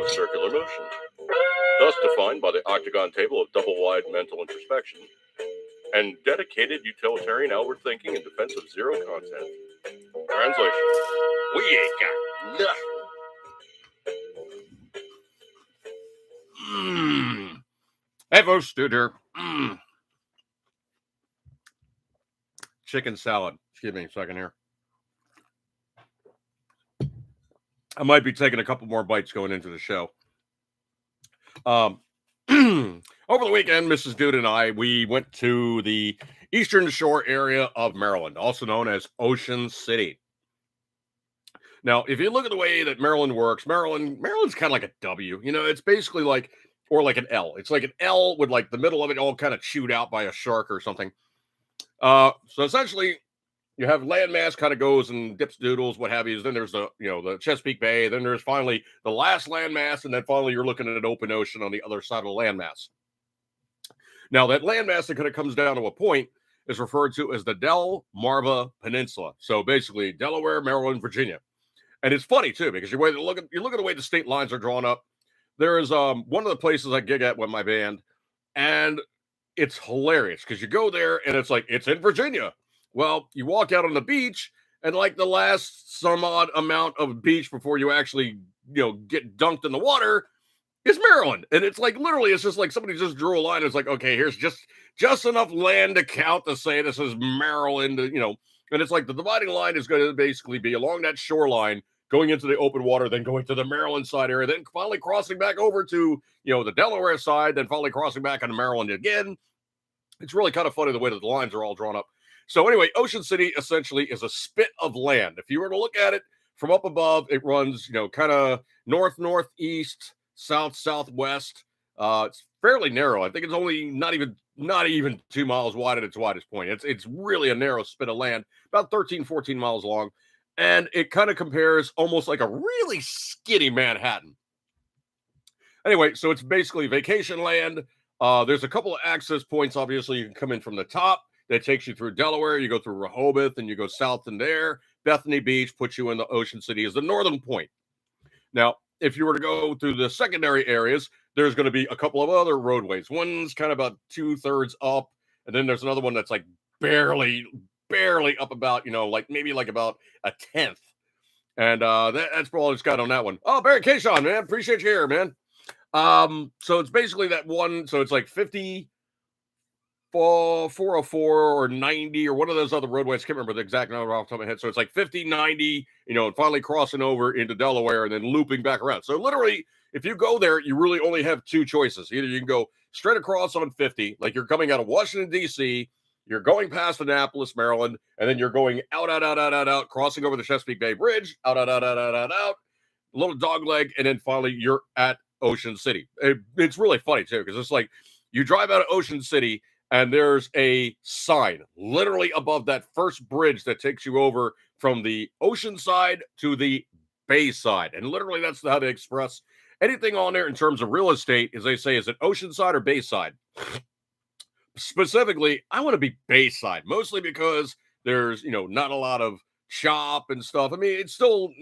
circular motion, thus defined by the octagon table of double-wide mental introspection and dedicated utilitarian outward thinking in defense of zero content. Translation: we ain't got nothing. Hey, folks, Stu here. Chicken salad. Excuse me a second here. I might be taking a couple more bites going into the show. Over the weekend, Mrs. Dude and I, we went to the Eastern Shore area of Maryland, also known as Ocean City. Now, if you look at the way that Maryland works, Maryland's kind of like a W. You know, it's basically like, or like an L. It's like an L with like the middle of it all kind of chewed out by a shark or something. So essentially, you have landmass kind of goes and dips doodles, what have you. Then there's the Chesapeake Bay. Then there's finally the last landmass, and then finally you're looking at an open ocean on the other side of the landmass. Now that landmass that kind of comes down to a point is referred to as the Delmarva Peninsula. So basically, Delaware, Maryland, Virginia. And it's funny too because you look at the way the state lines are drawn up. There is one of the places I gig at with my band, and it's hilarious because you go there and it's like it's in Virginia. Well, you walk out on the beach, and like the last some odd amount of beach before you actually, get dunked in the water is Maryland. And it's like literally, it's just like somebody just drew a line. It's like, okay, here's just enough land to count to say this is Maryland, and it's like the dividing line is going to basically be along that shoreline, going into the open water, then going to the Maryland side area, then finally crossing back over to, the Delaware side, then finally crossing back into Maryland again. It's really kind of funny the way that the lines are all drawn up. So anyway, Ocean City essentially is a spit of land. If you were to look at it from up above, it runs, kind of north-northeast, south-southwest. It's fairly narrow. I think it's only not even 2 miles wide at its widest point. It's really a narrow spit of land, about 13, 14 miles long. And it kind of compares almost like a really skinny Manhattan. Anyway, so it's basically vacation land. There's a couple of access points. Obviously, you can come in from the top. That takes you through Delaware. You go through Rehoboth, and you go south in there. Bethany Beach puts you in the Ocean City as the northern point. Now, if you were to go through the secondary areas, there's going to be a couple of other roadways. One's kind of about 2/3 up, and then there's another one that's like barely up about, maybe about a tenth. And that's all it's got on that one. Oh, Barry Kayshawn, man. Appreciate you here, man. So it's basically that one. So it's like 50, 404 or 90 or one of those other roadways. I can't remember the exact number off the top of my head. So it's like 50, 90, and finally crossing over into Delaware and then looping back around. So literally, if you go there, you really only have two choices. Either you can go straight across on 50, like you're coming out of Washington, D.C., you're going past Annapolis, Maryland, and then you're going out, crossing over the Chesapeake Bay Bridge, out, a little dog leg, and then finally you're at Ocean City. It's really funny, too, because it's like you drive out of Ocean City, and there's a sign literally above that first bridge that takes you over from the ocean side to the bay side. And literally that's how they express anything on there in terms of real estate, as they say, is it ocean side or bay side? Specifically, I want to be bay side, mostly because there's, not a lot of shop and stuff. I mean, it's still,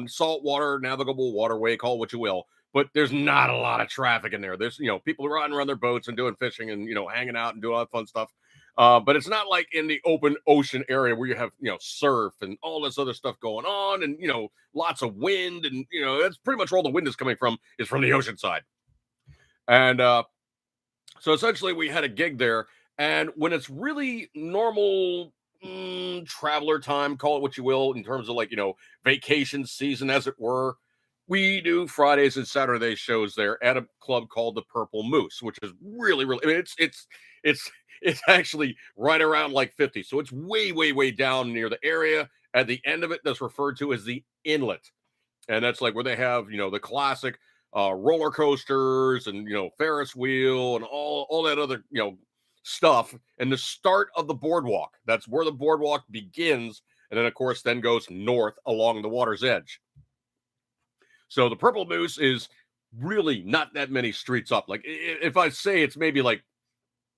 saltwater, navigable waterway, call it what you will. But there's not a lot of traffic in there. There's, people riding around their boats and doing fishing and, hanging out and doing all that fun stuff. But it's not like in the open ocean area where you have, surf and all this other stuff going on and, lots of wind. And, that's pretty much where all the wind is coming from, is from the ocean side. And so essentially we had a gig there. And when it's really normal traveler time, call it what you will, in terms of like, vacation season, as it were, we do Fridays and Saturday shows there at a club called the Purple Moose, which is really, really, I mean, it's actually right around like 50. So it's way down near the area. At the end of it, that's referred to as the inlet. And that's like where they have, the classic roller coasters and, Ferris wheel and all that other, stuff. And the start of the boardwalk, that's where the boardwalk begins. And then, of course, then goes north along the water's edge. So the Purple Moose is really not that many streets up. Like if I say it's maybe like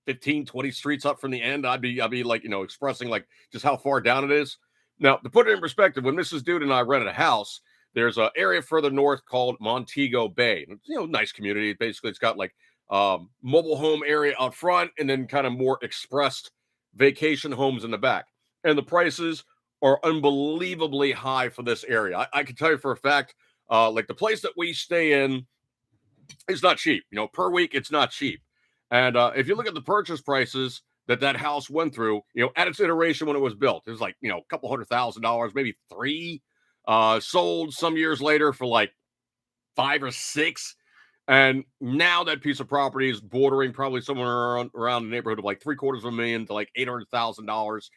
15, 20 streets up from the end, I'd be like, expressing like just how far down it is. Now, to put it in perspective, when Mrs. Dude and I rented a house, There's an area further north called Montego Bay. Nice community. Basically, it's got like mobile home area out front, and then kind of more expressed vacation homes in the back. And the prices are unbelievably high for this area. I can tell you for a fact, like the place that we stay in is not cheap. Per week, it's not cheap. And if you look at the purchase prices that house went through, at its iteration when it was built, it was like, a couple $100,000, maybe three. Sold some years later for like 5 or 6. And now that piece of property is bordering probably somewhere around the neighborhood of like $750,000 to like $800,000.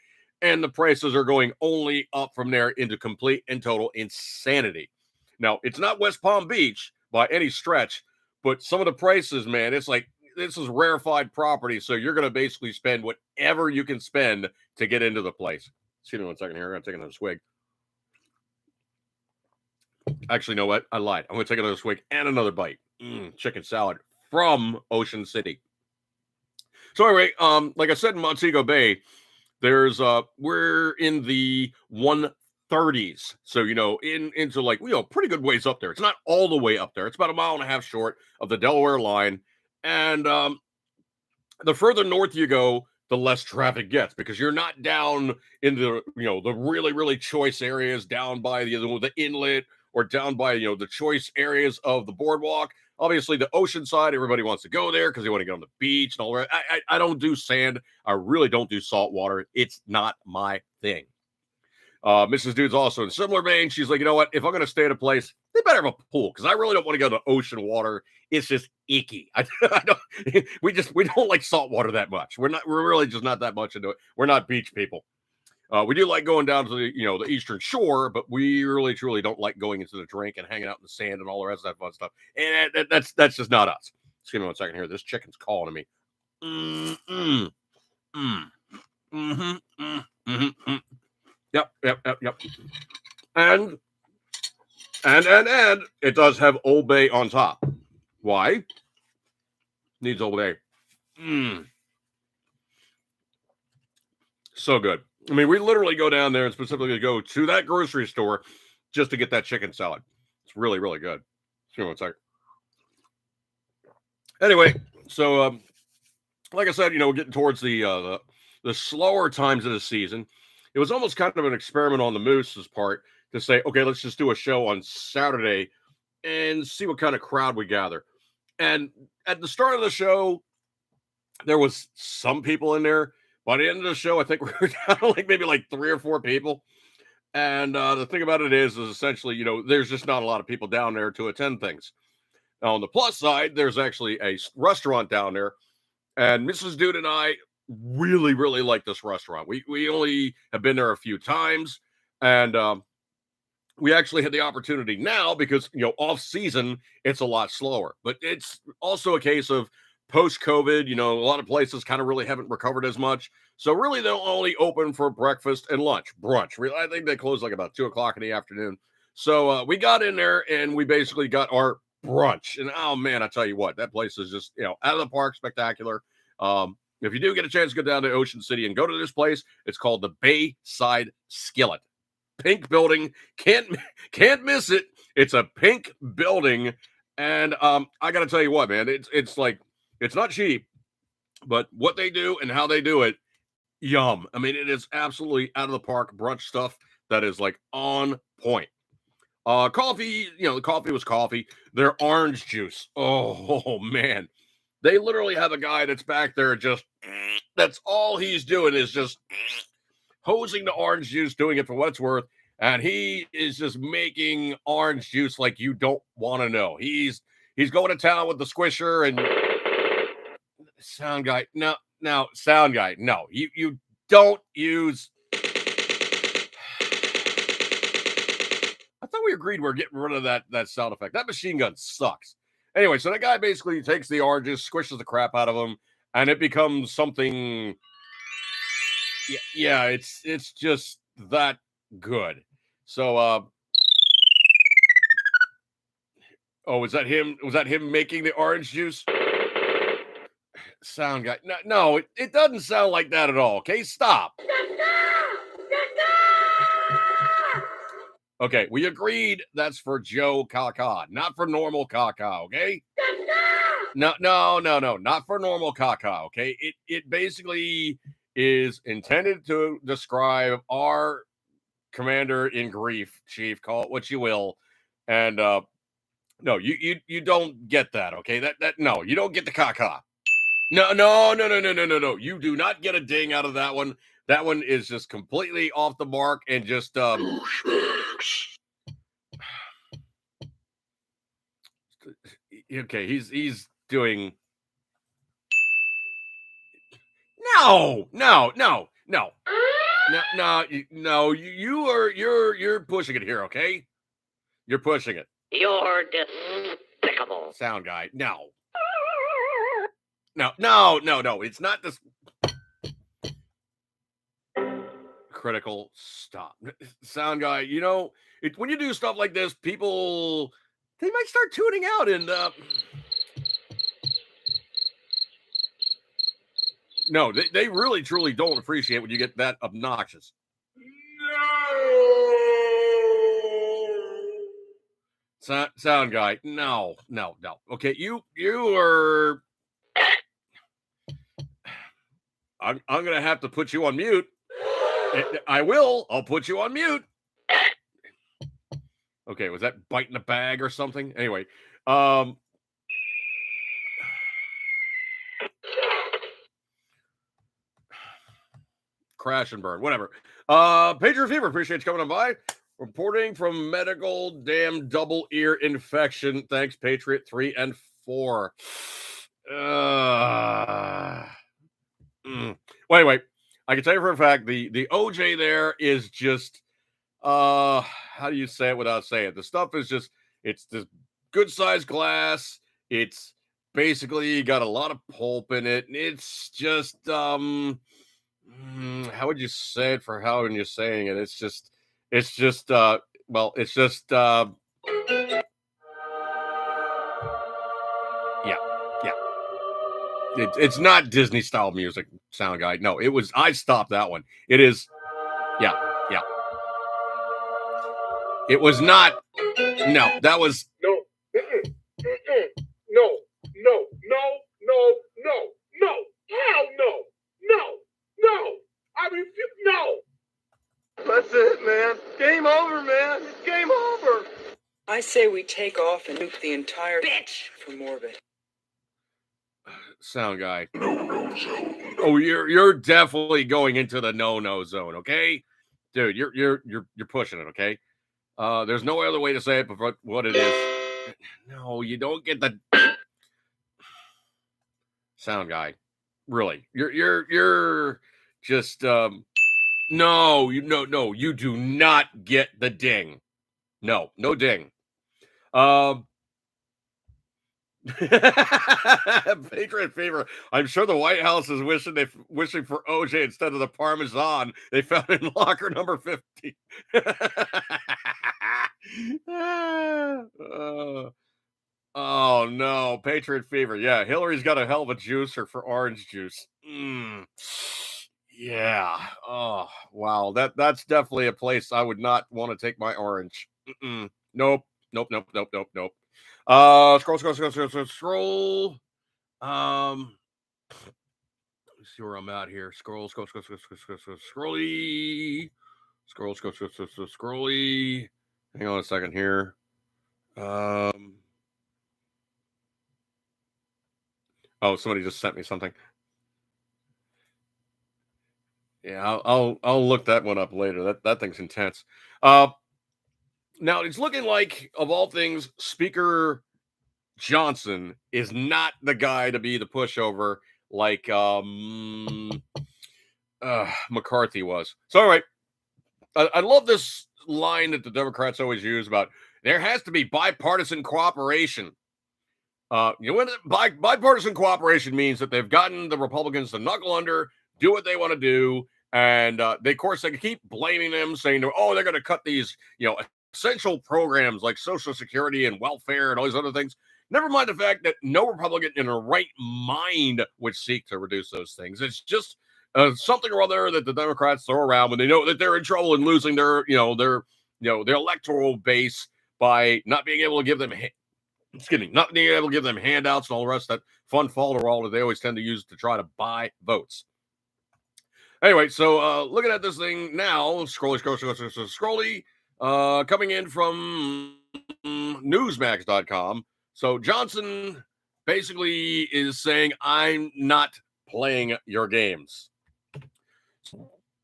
And the prices are going only up from there into complete and total insanity. Now, it's not West Palm Beach by any stretch, but some of the prices, man, it's like this is rarefied property. So you're going to basically spend whatever you can spend to get into the place. Excuse me 1 second here. I'm going to take another swig. Actually, you know what? I lied. I'm going to take another swig and another bite. Chicken salad from Ocean City. So anyway, like I said, in Montego Bay, we're in the 130s. So, into like, pretty good ways up there. It's not all the way up there. It's about a mile and a half short of the Delaware line. And the further north you go, the less traffic gets, because you're not down in the, the really, really choice areas down by the inlet, or down by, the choice areas of the boardwalk. Obviously, the ocean side, everybody wants to go there because they want to get on the beach and all that. I don't do sand. I really don't do salt water. It's not my thing. Mrs. Dude's also in similar vein. She's like, you know what? If I'm going to stay at a place, they better have a pool, because I really don't want to go to ocean water. It's just icky. I don't. We don't like salt water that much. We're really just not that much into it. We're not beach people. We do like going down to the eastern shore, but we really truly don't like going into the drink and hanging out in the sand and all the rest of that fun stuff. And that's just not us. Excuse me 1 second here. This chicken's calling to me. Yep. And it does have Old Bay on top. Why? Needs Old Bay. So good. I mean, we literally go down there and specifically go to that grocery store just to get that chicken salad. It's really, really good. Excuse me 1 second. Anyway, so like I said, getting towards the slower times of the season, it was almost kind of an experiment on the Moose's part to say, okay, let's just do a show on Saturday and see what kind of crowd we gather. And at the start of the show, there was some people in there. By the end of the show, I think we were down to maybe 3 or 4 people. And the thing about it is essentially, there's just not a lot of people down there to attend things. Now, on the plus side, there's actually a restaurant down there. And Mrs. Dude and I really, really like this restaurant. We only have been there a few times. And we actually had the opportunity now because, off season, it's a lot slower. But it's also a case of post-COVID, a lot of places kind of really haven't recovered as much. So really, they'll only open for breakfast and brunch. I think they close like about 2:00 in the afternoon. So we got in there and we basically got our brunch. And oh man, I tell you what, that place is just, out of the park, spectacular. If you do get a chance to go down to Ocean City and go to this place, it's called the Bayside Skillet. Pink building, can't miss it. It's a pink building, and I got to tell you what, man, it's like, it's not cheap, but what they do and how they do it, yum. I mean, it is absolutely out of the park brunch stuff that is like on point. Coffee, the coffee was coffee. Their orange juice, oh man, they literally have a guy that's back there that's all he's doing is just hosing the orange juice, doing it for what it's worth. And he is just making orange juice like you don't want to know. He's going to town with the squisher and sound guy. No, sound guy. No, you don't use. I thought we agreed we're getting rid of that sound effect. That machine gun sucks. Anyway, so that guy basically takes the oranges, squishes the crap out of them, and it becomes something. Yeah, it's just that good. So, was that him? Was that him making the orange juice? Sound guy. No, it doesn't sound like that at all. Okay, stop. Okay, we agreed that's for Joe Caca, not for normal Caca, okay? No, not for normal Caca, okay? It basically is intended to describe our commander in grief, Chief. Call it what you will. And no, you don't get that, okay? That no, you don't get the Caca. No. You do not get a ding out of that one. That one is just completely off the mark and just okay, he's doing no. You're pushing it here, okay? You're pushing it. You're despicable. Sound guy. No. It's not this critical stop. Sound guy, you know, when you do stuff like this, people they might start tuning out and no, they really truly don't appreciate when you get that obnoxious. No. Sound guy, no. Okay, you are. I'm gonna have to put you on mute. I will. I'll put you on mute. Okay, was that biting the bag or something? Anyway, crash and burn, whatever. Patriot Fever, appreciate you coming on by. Reporting from medical damn double ear infection. Thanks, Patriot 3 and 4. Well, anyway, I can tell you for a fact the OJ there is just how do you say it without saying it? The stuff is just it's this good sized glass. It's basically got a lot of pulp in it. It's just how would you say it for how you're saying it? It's just well, it's just yeah. It's not Disney style music, sound guy. No, it was I stopped that one. It is yeah. It was not no, that was No. No. Hell no. I refuse. No. That's it, man. Game over, man. It's game over. I say we take off and nuke the entire bitch from orbit. Sound guy. No zone. Oh, you're definitely going into the no zone, okay? Dude, you're pushing it, okay? There's no other way to say it but what it is. No, you don't get the sound guy. Really. You're just no, you do not get the ding. No ding. Patriot Fever. I'm sure the White House is wishing for OJ instead of the Parmesan they found in locker number 50. Oh no, Patriot Fever. Yeah, Hillary's got a hell of a juicer for orange juice. Yeah. Oh wow, that's definitely a place I would not want to take my orange. Nope. Scroll. Let's see where I'm at here. Scrolly. Scrolly. Hang on a second here. Oh, somebody just sent me something. Yeah, I'll look that one up later. That thing's intense. Now it's looking like, of all things, Speaker Johnson is not the guy to be the pushover like McCarthy was. So, all right. I love this line that the Democrats always use about there has to be bipartisan cooperation. When bipartisan cooperation means that they've gotten the Republicans to knuckle under, do what they want to do, and they can keep blaming them, saying, "Oh, they're going to cut these, essential programs like Social Security and welfare and all these other things." Never mind the fact that no Republican in their right mind would seek to reduce those things. It's just something or other that the Democrats throw around when they know that they're in trouble and losing their their electoral base by not being able to give them not being able to give them handouts and all the rest of that fun folderol that they always tend to use to try to buy votes. Anyway, so looking at this thing now, scrolly, coming in from Newsmax.com. So Johnson basically is saying, I'm not playing your games.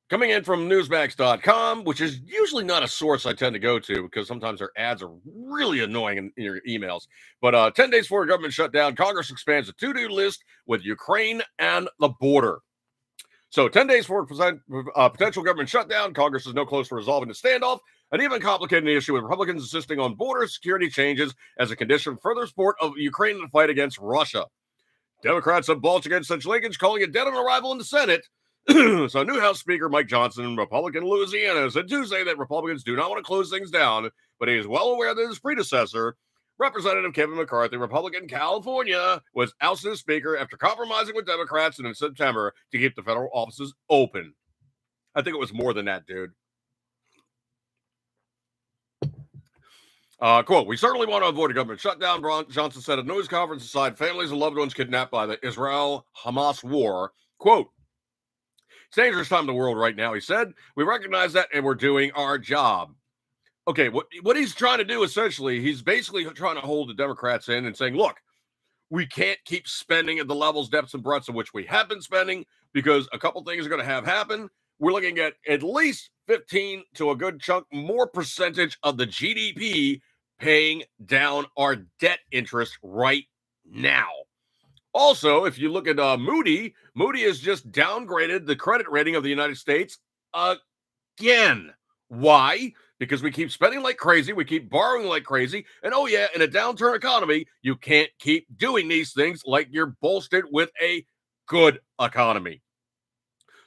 Coming in from Newsmax.com, which is usually not a source I tend to go to because sometimes their ads are really annoying in your emails. But 10 days before a government shutdown, Congress expands a to-do list with Ukraine and the border. So 10 days before potential government shutdown, Congress is no closer to resolving the standoff, and even complicating the issue with Republicans insisting on border security changes as a condition for further support of Ukraine in the fight against Russia. Democrats have balked against such linkage, calling it dead on arrival in the Senate. So new House Speaker Mike Johnson, Republican Louisiana, said Tuesday that Republicans do not want to close things down, but he is well aware that his predecessor, Representative Kevin McCarthy, Republican California, was ousted as Speaker after compromising with Democrats in September to keep the federal offices open. I think it was more than that, dude. Quote, we certainly want to avoid a government shutdown, Johnson said at a news conference aside families and loved ones kidnapped by the Israel-Hamas war. Quote, it's a dangerous time in the world right now, he said. We recognize that and we're doing our job. Okay, what he's trying to do, essentially, he's basically trying to hold the Democrats in and saying, look, we can't keep spending at the levels, depths, and breadths of which we have been spending because a couple things are going to have happen. We're looking at least 15 to a good chunk more percentage of the GDP paying down our debt interest right now. Also, if you look at Moody has just downgraded the credit rating of the United States again. Why? Because we keep spending like crazy, we keep borrowing like crazy, and oh yeah, in a downturn economy, you can't keep doing these things like you're bolstered with a good economy.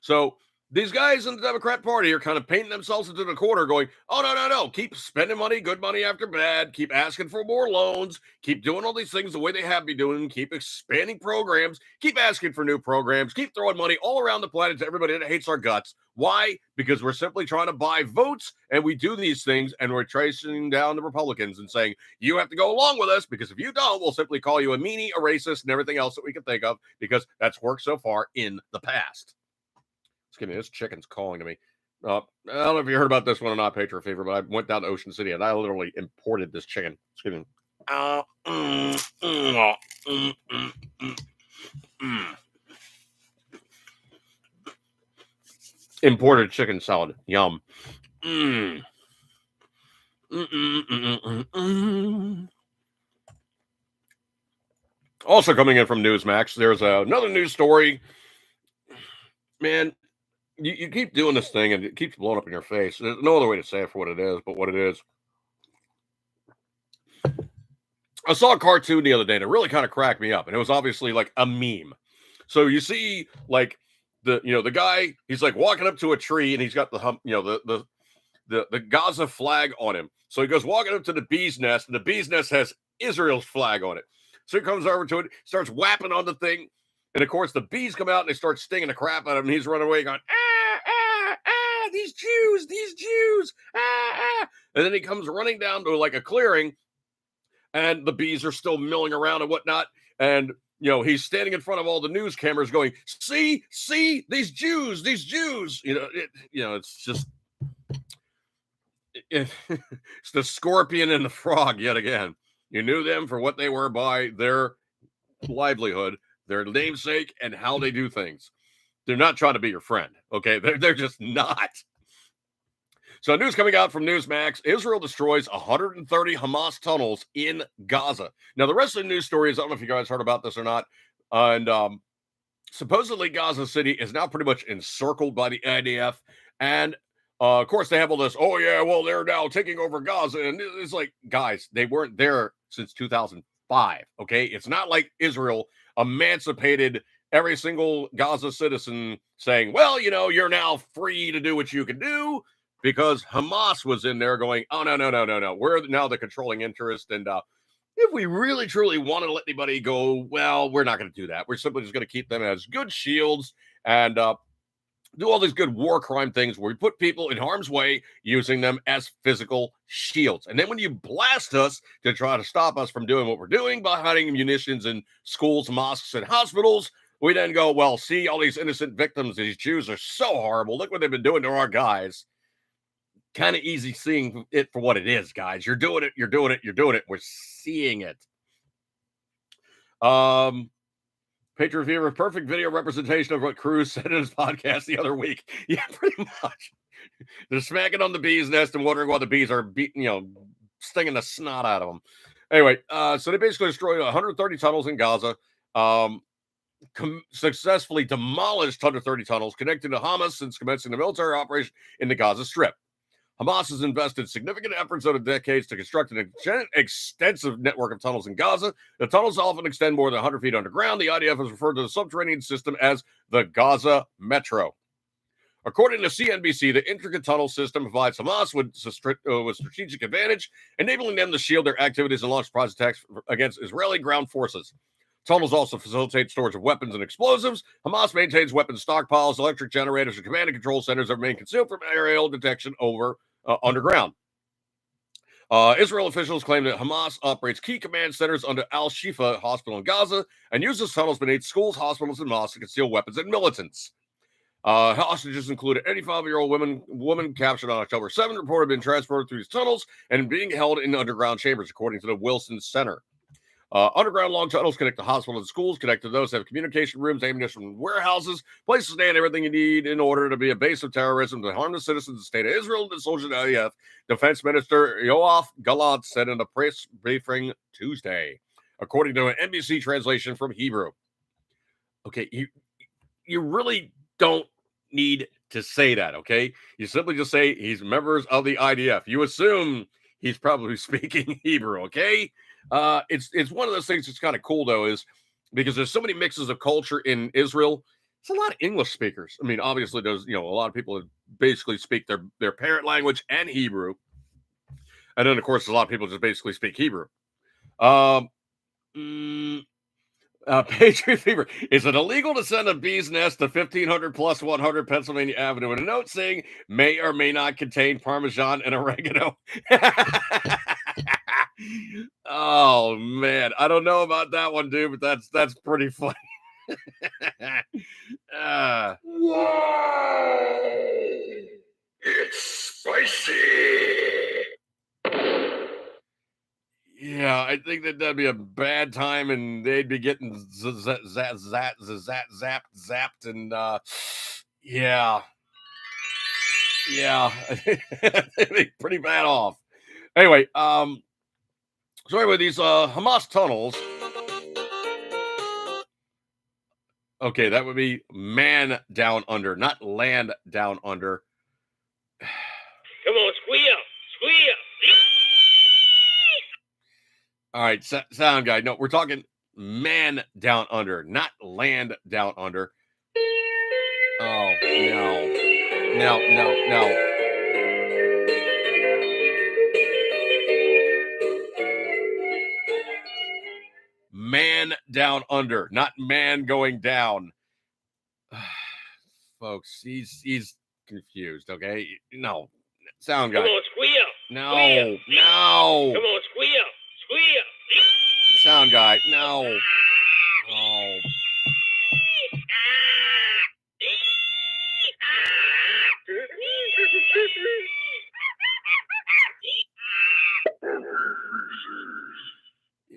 So these guys in the Democrat Party are kind of painting themselves into the corner going, oh, no. Keep spending money, good money after bad. Keep asking for more loans. Keep doing all these things the way they have been doing. Keep expanding programs. Keep asking for new programs. Keep throwing money all around the planet to everybody that hates our guts. Why? Because we're simply trying to buy votes, and we do these things, and we're tracing down the Republicans and saying, you have to go along with us, because if you don't, we'll simply call you a meanie, a racist, and everything else that we can think of, because that's worked so far in the past. Excuse me, this chicken's calling to me. I don't know if you heard about this one or not, Patriot Fever, but I went down to Ocean City and I literally imported this chicken. Excuse me. Imported chicken salad. Yum. Also coming in from Newsmax, there's another news story. Man, you keep doing this thing and it keeps blowing up in your face. There's no other way to say it for what it is, but what it is. I saw a cartoon the other day and it really kind of cracked me up. And it was obviously like a meme. So you see like the guy, he's like walking up to a tree and he's got the Gaza flag on him. So he goes walking up to the bee's nest and the bee's nest has Israel's flag on it. So he comes over to it, starts whapping on the thing. And of course, the bees come out and they start stinging the crap out of him. And he's running away going, these Jews, And then he comes running down to like a clearing and the bees are still milling around and whatnot. And, he's standing in front of all the news cameras going, see, these Jews. It's just, it's the scorpion and the frog yet again. You knew them for what they were by their livelihood, their namesake, and how they do things. They're not trying to be your friend, okay? They're just not. So news coming out from Newsmax, Israel destroys 130 Hamas tunnels in Gaza. Now, the rest of the news story is, I don't know if you guys heard about this or not, and supposedly Gaza City is now pretty much encircled by the IDF, and of course, they have all this, oh yeah, well, they're now taking over Gaza, and it's like, guys, they weren't there since 2005, okay? It's not like Israel emancipated every single Gaza citizen saying, well, you're now free to do what you can do, because Hamas was in there going, oh, no. We're now the controlling interest. And if we really, truly want to let anybody go, well, we're not going to do that. We're simply just going to keep them as good shields. And do all these good war crime things where we put people in harm's way using them as physical shields. And then when you blast us to try to stop us from doing what we're doing by hiding munitions in schools, mosques, and hospitals, we then go, well, see, all these innocent victims, these Jews are so horrible. Look what they've been doing to our guys. Kind of easy seeing it for what it is, guys. You're doing it. You're doing it. You're doing it. We're seeing it. Patriot Fever, perfect video representation of what Cruz said in his podcast the other week. Yeah, pretty much. They're smacking on the bee's nest and wondering why the bees are stinging the snot out of them. Anyway, so they basically destroyed 130 tunnels in Gaza. Successfully demolished 130 tunnels connected to Hamas since commencing the military operation in the Gaza Strip. Hamas has invested significant efforts over decades to construct an extensive network of tunnels in Gaza. The tunnels often extend more than 100 feet underground. The IDF has referred to the subterranean system as the Gaza Metro. According to CNBC, the intricate tunnel system provides Hamas with strategic advantage, enabling them to shield their activities and launch surprise attacks against Israeli ground forces. Tunnels also facilitate storage of weapons and explosives. Hamas maintains weapons stockpiles, electric generators, and command and control centers that remain concealed from aerial detection underground. Israel officials claim that Hamas operates key command centers under Al-Shifa Hospital in Gaza and uses tunnels beneath schools, hospitals, and mosques to conceal weapons and militants. Hostages included an 85-year-old woman captured on October 7th, reported being transported through these tunnels and being held in underground chambers, according to the Wilson Center. Underground long tunnels connect to hospitals and schools, connect to those that have communication rooms, ammunition warehouses, places to stay, and everything you need in order to be a base of terrorism to harm the citizens of the state of Israel and the soldiers of the IDF, Defense Minister Yoav Gallant said in a press briefing Tuesday, according to an NBC translation from Hebrew. Okay, you really don't need to say that, okay? You simply just say he's members of the IDF. You assume he's probably speaking Hebrew, okay? It's one of those things that's kind of cool, though, is because there's so many mixes of culture in Israel. It's a lot of English speakers. I mean, obviously, there's a lot of people that basically speak their parent language and Hebrew, and then of course, a lot of people just basically speak Hebrew. Patriot Fever. Is it illegal to send a bee's nest to 1500 plus 100 Pennsylvania Avenue with a note saying may or may not contain Parmesan and oregano? Oh man, I don't know about that one, dude, but that's pretty funny. It's spicy. Yeah, I think that'd be a bad time, and they'd be getting zapped, and yeah, they'd be pretty bad off. Anyway, so anyway, these Hamas tunnels. Okay, that would be man down under, not land down under. Come on, squeal. All right, sound guy. No, we're talking man down under, not land down under. Oh, no. Man down under, not man going down. Folks, he's confused, okay? No, sound guy. Come on, squeal. No. Come on, squeal. Sound guy, no. Oh.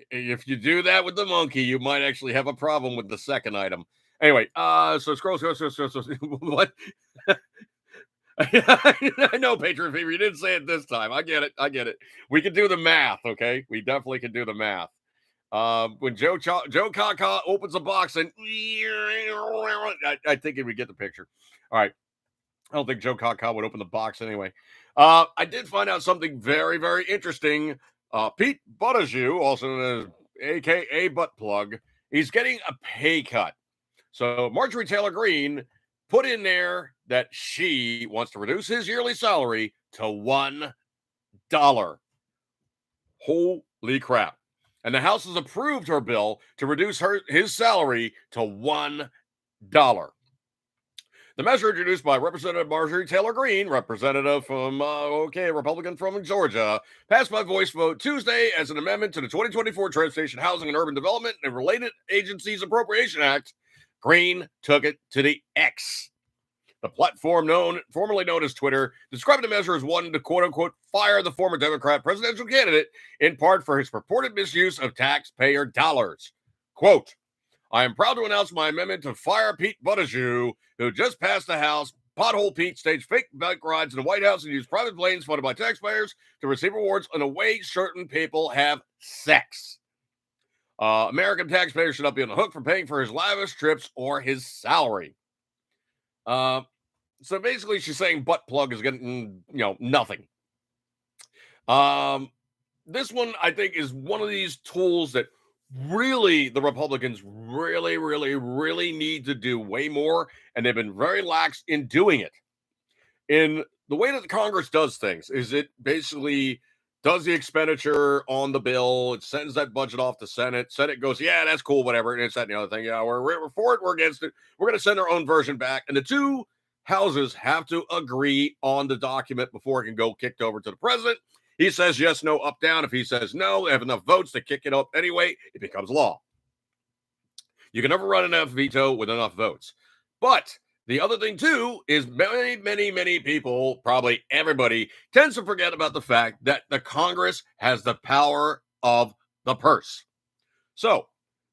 If you do that with the monkey, you might actually have a problem with the second item. Anyway, so scroll. What? I know, Patriot Fever. You didn't say it this time. I get it. We can do the math, okay? We definitely can do the math. When Joe Kaka opens a box and I think we get the picture. All right. I don't think Joe Kaka would open the box anyway. I did find out something very, very interesting. Pete Buttigieg, also known as AKA Butt Plug, he's getting a pay cut. So Marjorie Taylor Greene put in there that she wants to reduce his yearly salary to $1. Holy crap. And the House has approved her bill to reduce his salary to $1. The measure introduced by Representative Marjorie Taylor Greene, representative from, Republican from Georgia, passed by voice vote Tuesday as an amendment to the 2024 Transportation, Housing, and Urban Development and Related Agencies Appropriation Act. Greene took it to the X. The platform formerly known as Twitter, described the measure as one to quote-unquote fire the former Democrat presidential candidate, in part for his purported misuse of taxpayer dollars. Quote, I am proud to announce my amendment to fire Pete Buttigieg, who just passed the House. Pothole Pete staged fake bike rides in the White House and used private planes funded by taxpayers to receive awards in a way certain people have sex. American taxpayers should not be on the hook for paying for his lavish trips or his salary. So basically, she's saying butt plug is getting, nothing. This one, I think, is one of these tools that really the Republicans really need to do way more, and they've been very lax in doing it. In the way that the Congress does things is it basically does the expenditure on the bill, it sends that budget off to Senate. Senate goes, yeah, that's cool, whatever, and it's that and the other thing. Yeah, we're for it, we're against it. We're going to send our own version back, and the two houses have to agree on the document before it can go kicked over to the president. He says yes, no, up, down. If he says no, they have enough votes to kick it up anyway, it becomes law. You can never run enough veto with enough votes. But the other thing, too, is many people, probably everybody, tends to forget about the fact that the Congress has the power of the purse. So,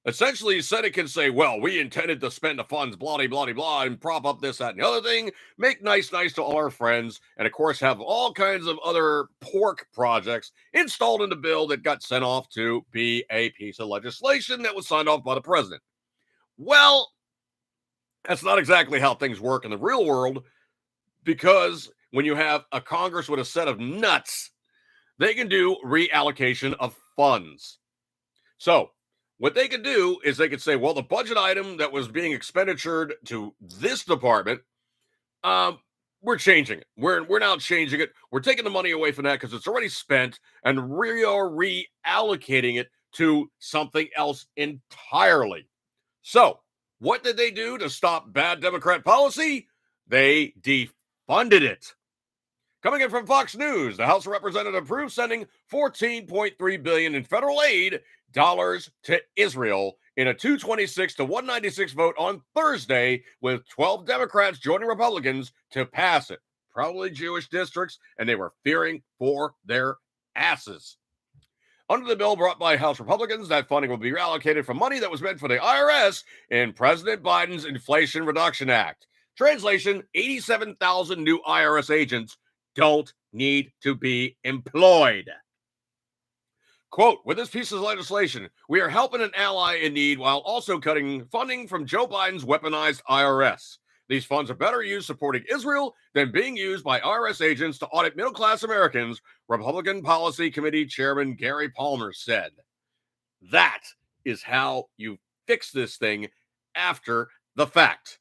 essentially, the Senate can say, well, we intended to spend the funds, blah, and prop up this, that, and the other thing, make nice to all our friends, and of course have all kinds of other pork projects installed in the bill that got sent off to be a piece of legislation that was signed off by the president. Well, that's not exactly how things work in the real world, because when you have a Congress with a set of nuts, they can do reallocation of funds. So, what they could do is they could say, well, the budget item that was being expenditured to this department, we're changing it. We're now changing it. We're taking the money away from that because it's already spent, and we are reallocating it to something else entirely. So, what did they do to stop bad Democrat policy? They defunded it. Coming in from Fox News, the House of Representatives approved sending $14.3 billion in federal aid dollars to Israel in a 226 to 196 vote on Thursday, with 12 Democrats joining Republicans to pass it. Probably Jewish districts, and they were fearing for their asses. Under the bill brought by House Republicans, that funding will be reallocated from money that was meant for the IRS in President Biden's Inflation Reduction Act. Translation, 87,000 new IRS agents don't need to be employed. Quote, with this piece of legislation, we are helping an ally in need while also cutting funding from Joe Biden's weaponized IRS. These funds are better used supporting Israel than being used by IRS agents to audit middle-class Americans, Republican Policy Committee Chairman Gary Palmer said. That is how you fix this thing after the fact.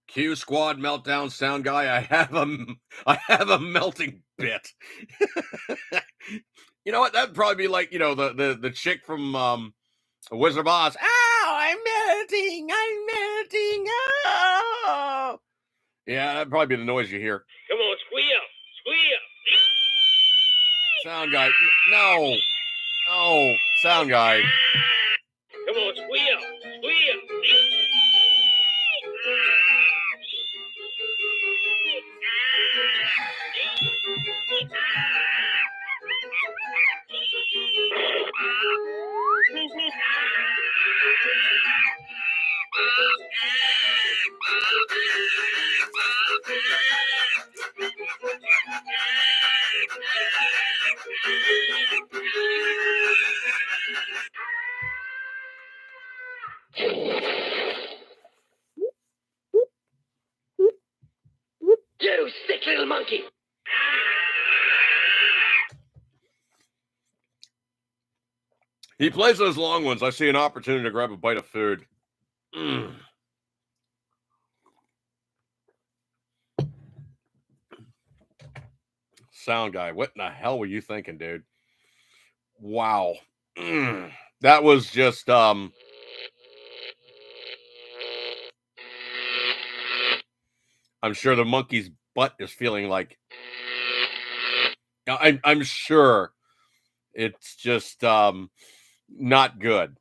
Q Squad Meltdown Sound Guy, I have a melting bit. You know what? That'd probably be like, the chick from Wizard of Oz. Oh, I'm melting. Oh. Yeah, that'd probably be the noise you hear. Come on, squeal. Sound guy. No. Sound guy. Come on, squeal. You sick little monkey! He plays those long ones. I see an opportunity to grab a bite of food. Sound guy, what in the hell were you thinking, dude? Wow. That was just I'm sure the monkey's butt is feeling like. I'm sure it's just not good.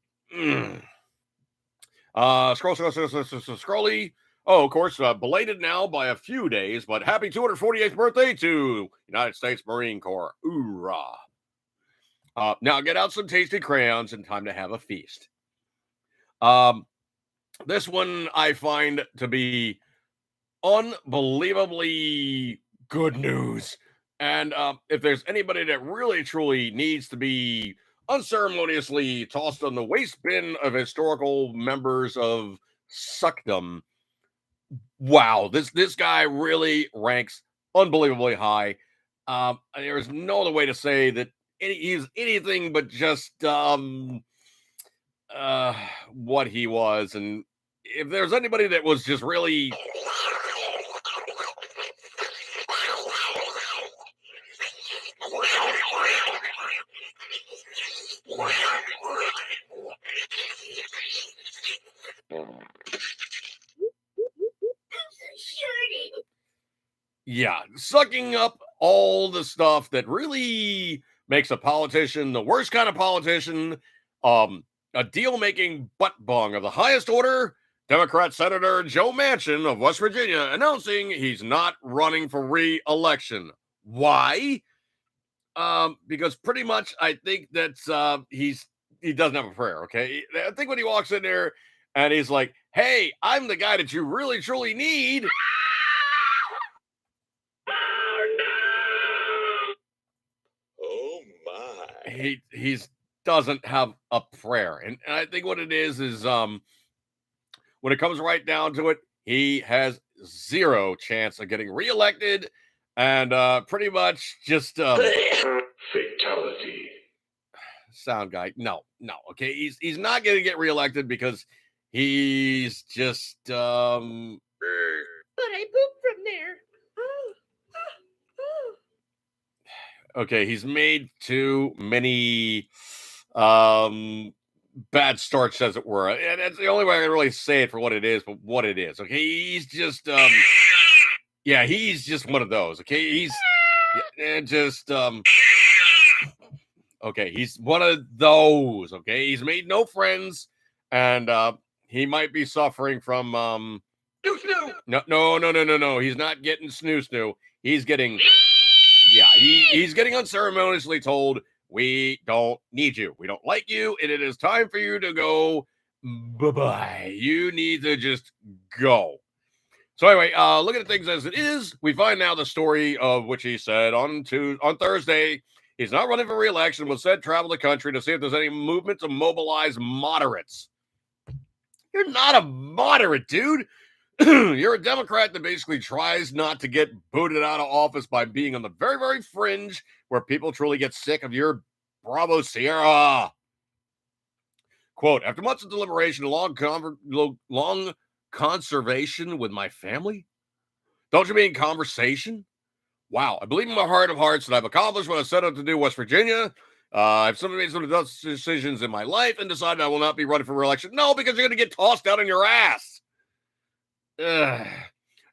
Scrolly. Oh, of course, belated now by a few days, but happy 248th birthday to United States Marine Corps. Hoorah. Now get out some tasty crayons and time to have a feast. This one I find to be unbelievably good news. And if there's anybody that really truly needs to be unceremoniously tossed on the waste bin of historical members of suckdom, wow, this guy really ranks unbelievably high. There's no other way to say that he's anything but just what he was. And if there's anybody that was just really sucking up all the stuff that really makes a politician the worst kind of politician, a deal-making butt bung of the highest order, Democrat Senator Joe Manchin of West Virginia announcing he's not running for re-election. Why? Because pretty much I think that he doesn't have a prayer, okay? I think when he walks in there and he's like, hey, I'm the guy that you really truly need. Oh my. He's doesn't have a prayer. And I think what it is when it comes right down to it, he has zero chance of getting reelected, and pretty much just Fatality. sound guy. No, okay. He's not gonna get reelected because he's just But I pooped from there. okay, he's made too many bad starts, as it were. And that's the only way I can really say it for what it is, but what it is. Okay, he's just yeah, he's just one of those. Okay, he's just okay, he's one of those. Okay, he's made no friends, and he might be suffering from no. He's not getting snoo. He's getting he's getting unceremoniously told, we don't need you. We don't like you. And it is time for you to go. Bye-bye. You need to just go. So anyway, looking at things as it is, we find now the story of which he said on Thursday. He's not running for re-election, was said travel the country to see if there's any movement to mobilize moderates. You're not a moderate, dude. You're a Democrat that basically tries not to get booted out of office by being on the very, very fringe where people truly get sick of your Bravo Sierra. Quote, after much of deliberation and long conservation with my family? Don't you mean conversation? Wow, I believe in my heart of hearts that I've accomplished what I set out to do in West Virginia. I've made some decisions in my life and decided I will not be running for re-election. No, because you're going to get tossed out on your ass.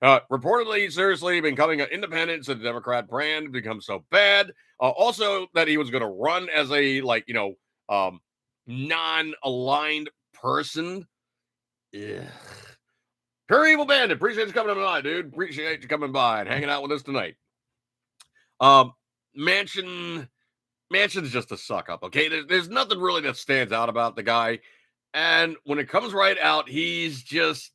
Reportedly, seriously, becoming an independent so the Democrat brand becomes so bad. Also, that he was going to run as a non-aligned person. Ugh. Pure Evil Bandit, appreciate you coming by, dude. Appreciate you coming by and hanging out with us tonight. Manchin's just a suck up. Okay, there's nothing really that stands out about the guy, and when it comes right out, he's just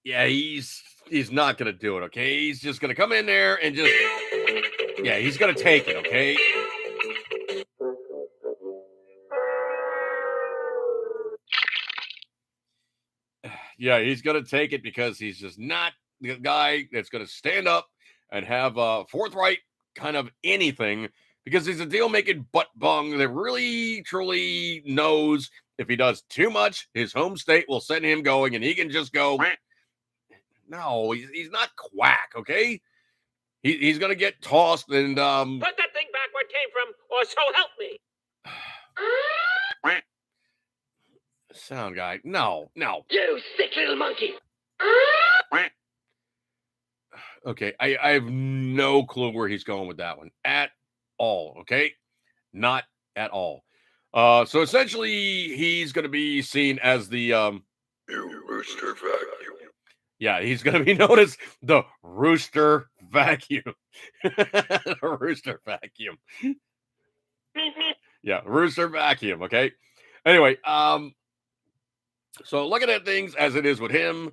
he's not gonna do it. Okay, he's just gonna come in there and just he's gonna take it. Okay. Yeah, he's going to take it because he's just not the guy that's going to stand up and have a forthright kind of anything, because he's a deal-making butt bung that really, truly knows if he does too much, his home state will send him going and he can just go, no, he's not quack, okay? He's going to get tossed and... Put that thing back where it came from, or so help me. Sound guy. No. You sick little monkey. Okay, I have no clue where he's going with that one at all. Okay, not at all. So essentially, he's going to be seen as the You rooster vacuum. yeah, he's going to be known as the rooster vacuum. The rooster vacuum. Yeah, rooster vacuum. Okay. Anyway, so looking at things as it is with him,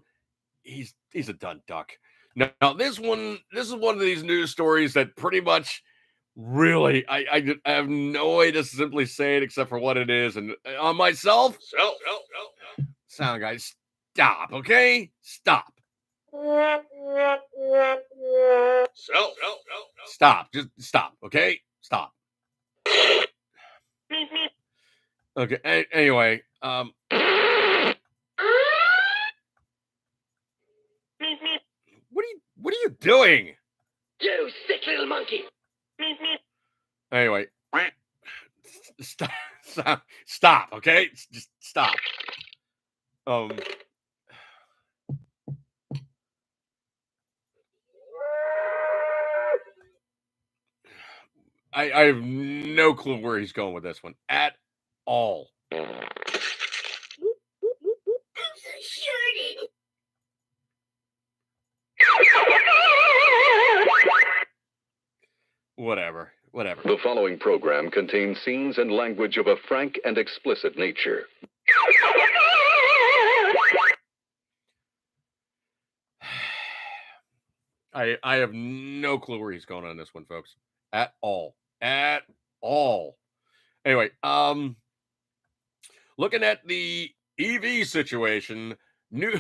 he's a done duck. Now this is one of these news stories that pretty much really I have no way to simply say it except for what it is, and on myself, sound guys, stop, okay, stop, stop, just stop, okay, stop. Okay. Anyway, what are you doing? You sick little monkey. Anyway, stop, okay, just stop. I have no clue where he's going with this one at all. Whatever. The following program contains scenes and language of a frank and explicit nature. I have no clue where he's going on this one, folks. At all. At all. Anyway, looking at the EV situation, New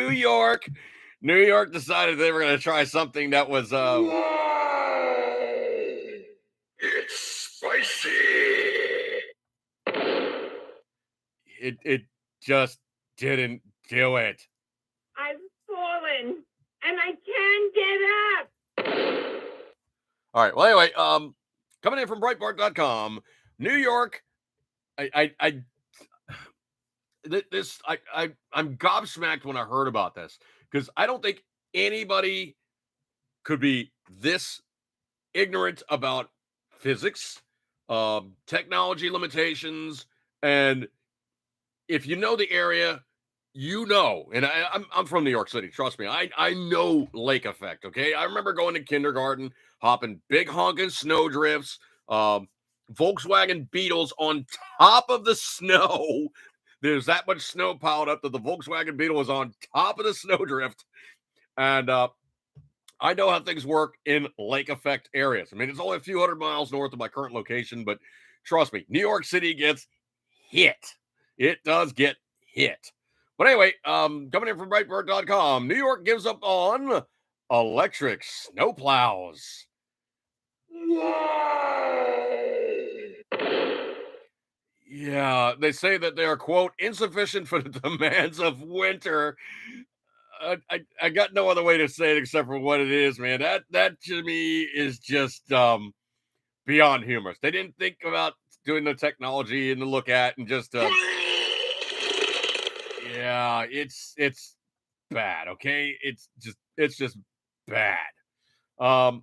York decided they were going to try something that was It's spicy. it just didn't do it. I've fallen and I can't get up. All right. Well, anyway, coming in from Breitbart.com, New York. I'm gobsmacked when I heard about this because I don't think anybody could be this ignorant about physics, technology limitations, and if you know the area, you know. And I'm from New York City. Trust me, I know lake effect. Okay, I remember going to kindergarten, hopping big honking snowdrifts, Volkswagen Beetles on top of the snow. There's that much snow piled up that the Volkswagen Beetle was on top of the snowdrift. And I know how things work in lake effect areas. I mean, it's only a few hundred miles north of my current location, but trust me, New York City gets hit. It does get hit. But anyway, coming in from Breitbart.com, New York gives up on electric snowplows. Yeah, they say that they are, quote, insufficient for the demands of winter. I got no other way to say it except for what it is, man. That to me is just beyond humorous. They didn't think about doing the technology and the look at and just yeah, it's bad, okay? It's just bad. So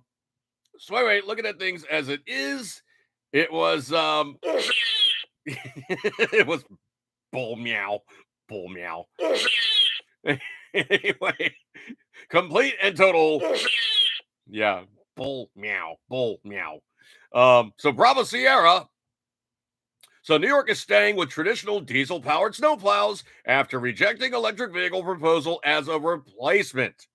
anyway, looking at things as it is, it was it was bull meow. Anyway, complete and total. Yeah, bull meow. So Bravo Sierra. So New York is staying with traditional diesel-powered snowplows after rejecting electric vehicle proposal as a replacement.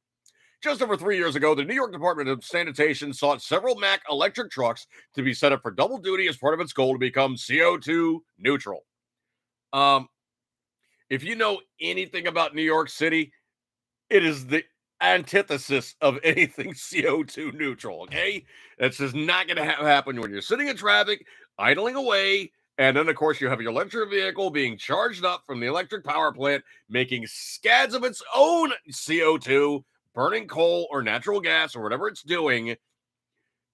Just over 3 years ago, the New York Department of Sanitation sought several Mack electric trucks to be set up for double duty as part of its goal to become CO2 neutral. If you know anything about New York City, it is the antithesis of anything CO2 neutral, okay? That's just not going to happen when you're sitting in traffic, idling away, and then, of course, you have your electric vehicle being charged up from the electric power plant, making scads of its own CO2, burning coal or natural gas or whatever it's doing.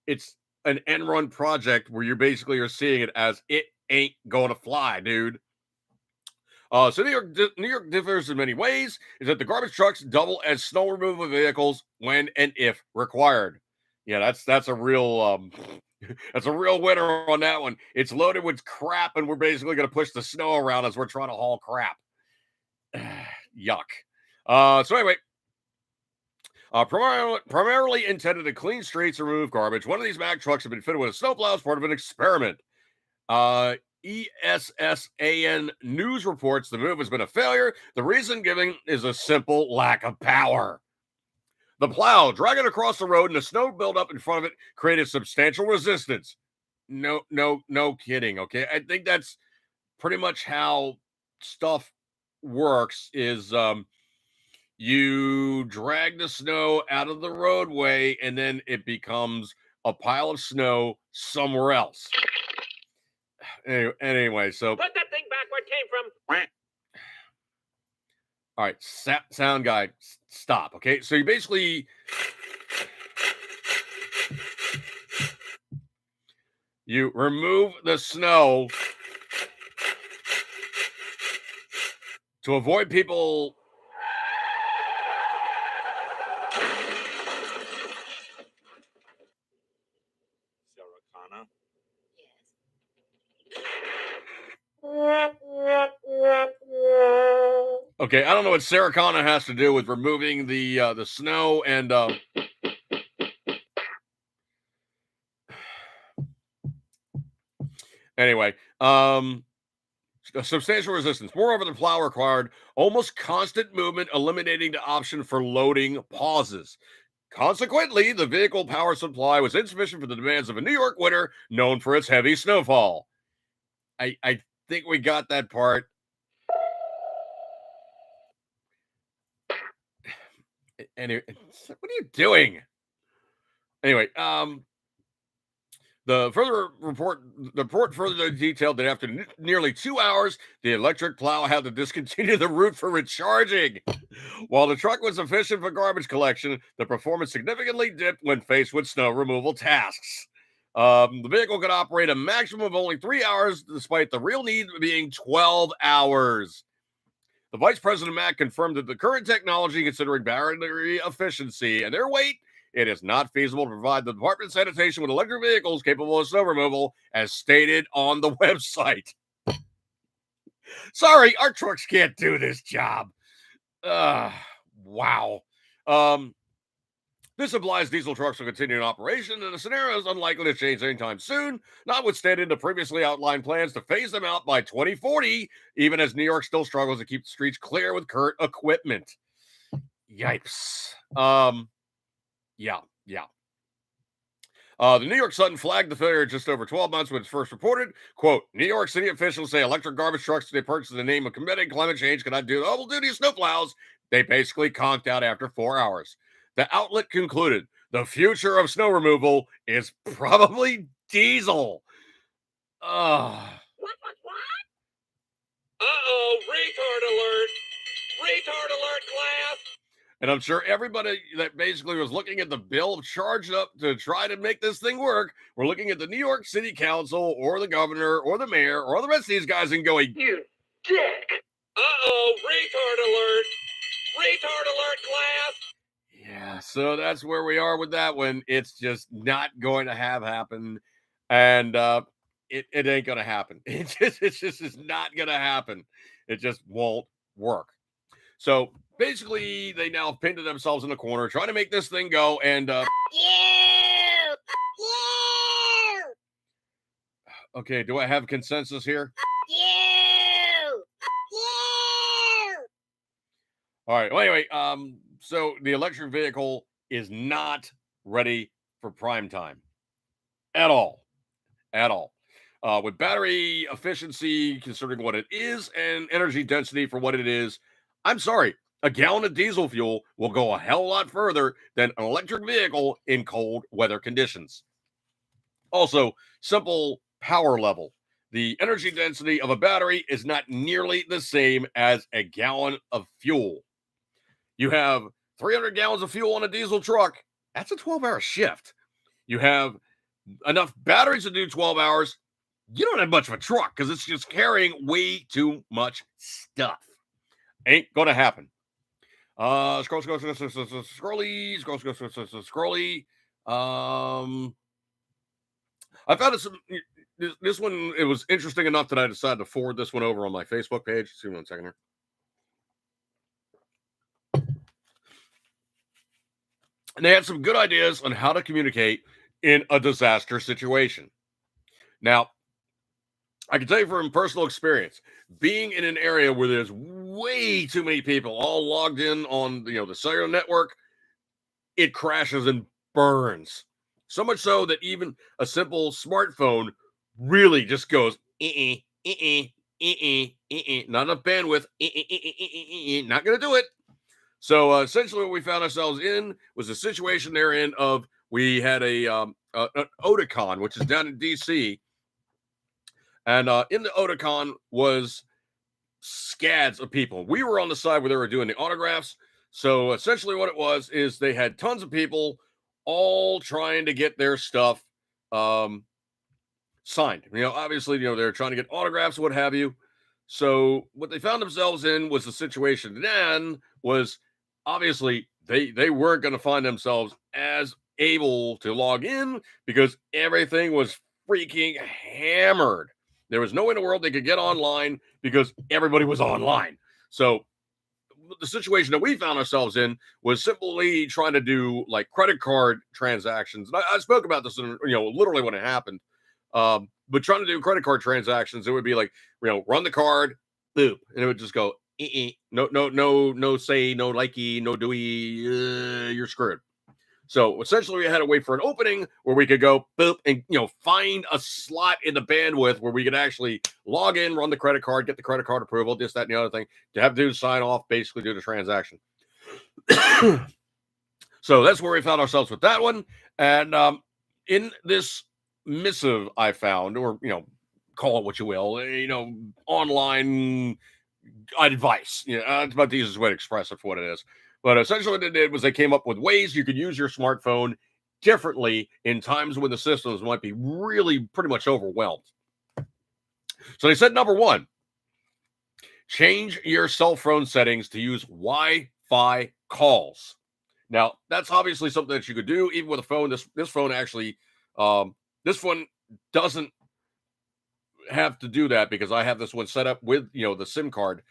It's an end run project where you basically are seeing it as it ain't going to fly, dude. So New York differs in many ways. Is that the garbage trucks double as snow removal vehicles when and if required. Yeah, that's a real that's a real winner on that one. It's loaded with crap, and we're basically going to push the snow around as we're trying to haul crap. Yuck. So anyway, primarily intended to clean streets and remove garbage, one of these Mack trucks have been fitted with a snowplow as part of an experiment. ESSAN News reports the move has been a failure. The reason given is a simple lack of power. The plow dragging across the road and the snow buildup in front of it created substantial resistance. No kidding. Okay, I think that's pretty much how stuff works. Is you drag the snow out of the roadway and then it becomes a pile of snow somewhere else. Anyway, so Put that thing back where it came from. all right, sound guy, stop. Okay, so you basically you remove the snow to avoid people Okay, I don't know what Sarah Connor has to do with removing the snow and anyway, substantial resistance. Moreover, the plow required almost constant movement, eliminating the option for loading pauses. Consequently, the vehicle power supply was insufficient for the demands of a New York winter known for its heavy snowfall. I think we got that part. Anyway, what are you doing? Anyway, the report further detailed that after nearly 2 hours, the electric plow had to discontinue the route for recharging. While the truck was efficient for garbage collection, the performance significantly dipped when faced with snow removal tasks. The vehicle could operate a maximum of only 3 hours, despite the real need being 12 hours. The vice president of Mack confirmed that the current technology, considering battery efficiency and their weight, it is not feasible to provide the Department of Sanitation with electric vehicles capable of snow removal, as stated on the website. Sorry, our trucks can't do this job. Wow. This implies diesel trucks will continue in operation, and the scenario is unlikely to change anytime soon, notwithstanding the previously outlined plans to phase them out by 2040, even as New York still struggles to keep the streets clear with current equipment. Yipes. Yeah. The New York Sun flagged the failure just over 12 months when it's first reported. Quote, New York City officials say electric garbage trucks they purchased in the name of combating climate change cannot do double-duty snowplows. They basically conked out after 4 hours. The outlet concluded the future of snow removal is probably diesel. What? Uh-oh, retard alert. Retard alert, class. And I'm sure everybody that basically was looking at the bill charged up to try to make this thing work, were looking at the New York City Council or the governor or the mayor or the rest of these guys and going, You dick. Uh-oh, retard alert. Retard alert, class. yeah, so that's where we are with that one. It's just not going to happen. And it ain't going to happen. It's just not going to happen. It just won't work. So basically, they now have pinned themselves in the corner, trying to make this thing go. And okay, do I have consensus here? All right. Well, anyway, so the electric vehicle is not ready for prime time at all. With battery efficiency, considering what it is, and energy density for what it is, I'm sorry, a gallon of diesel fuel will go a hell of a lot further than an electric vehicle in cold weather conditions. Also, simple power level. The energy density of a battery is not nearly the same as a gallon of fuel. You have 300 gallons of fuel on a diesel truck. That's a 12-hour shift. You have enough batteries to do 12 hours. you don't have much of a truck because it's just carrying way too much stuff. Ain't gonna happen. Scrolly. I found this one. It was interesting enough that I decided to forward this one over on my Facebook page. See me 1 second here. And they had some good ideas on how to communicate in a disaster situation. Now, I can tell you from personal experience, being in an area where there's way too many people all logged in on the cellular network, it crashes and burns. So much so that even a simple smartphone really just goes not enough bandwidth, not gonna do it. So essentially, what we found ourselves in was a situation therein of we had an Oticon, which is down in DC, and in the Oticon was scads of people. We were on the side where they were doing the autographs. So essentially, what it was is they had tons of people all trying to get their stuff signed. Obviously, they're trying to get autographs, what have you. So what they found themselves in was the situation then was obviously they weren't going to find themselves as able to log in because everything was freaking hammered. There was no way in the world they could get online because everybody was online. So the situation that we found ourselves in was simply trying to do like credit card transactions. And I spoke about this in, literally when it happened. But trying to do credit card transactions, it would be like, run the card, boop, and it would just go, no, say, no likey, no doey, you're screwed. So essentially, we had to wait for an opening where we could go boop and find a slot in the bandwidth where we could actually log in, run the credit card, get the credit card approval, this, that, and the other thing to have dudes sign off, basically do the transaction. So that's where we found ourselves with that one. And in this missive, I found, or call it what you will, online advice. It's about the easiest way to express it for what it is. But essentially what they did was they came up with ways you could use your smartphone differently in times when the systems might be really pretty much overwhelmed. So they said, number one, change your cell phone settings to use Wi-Fi calls. Now, that's obviously something that you could do even with a phone. This phone actually, this one doesn't have to do that because I have this one set up with the SIM card.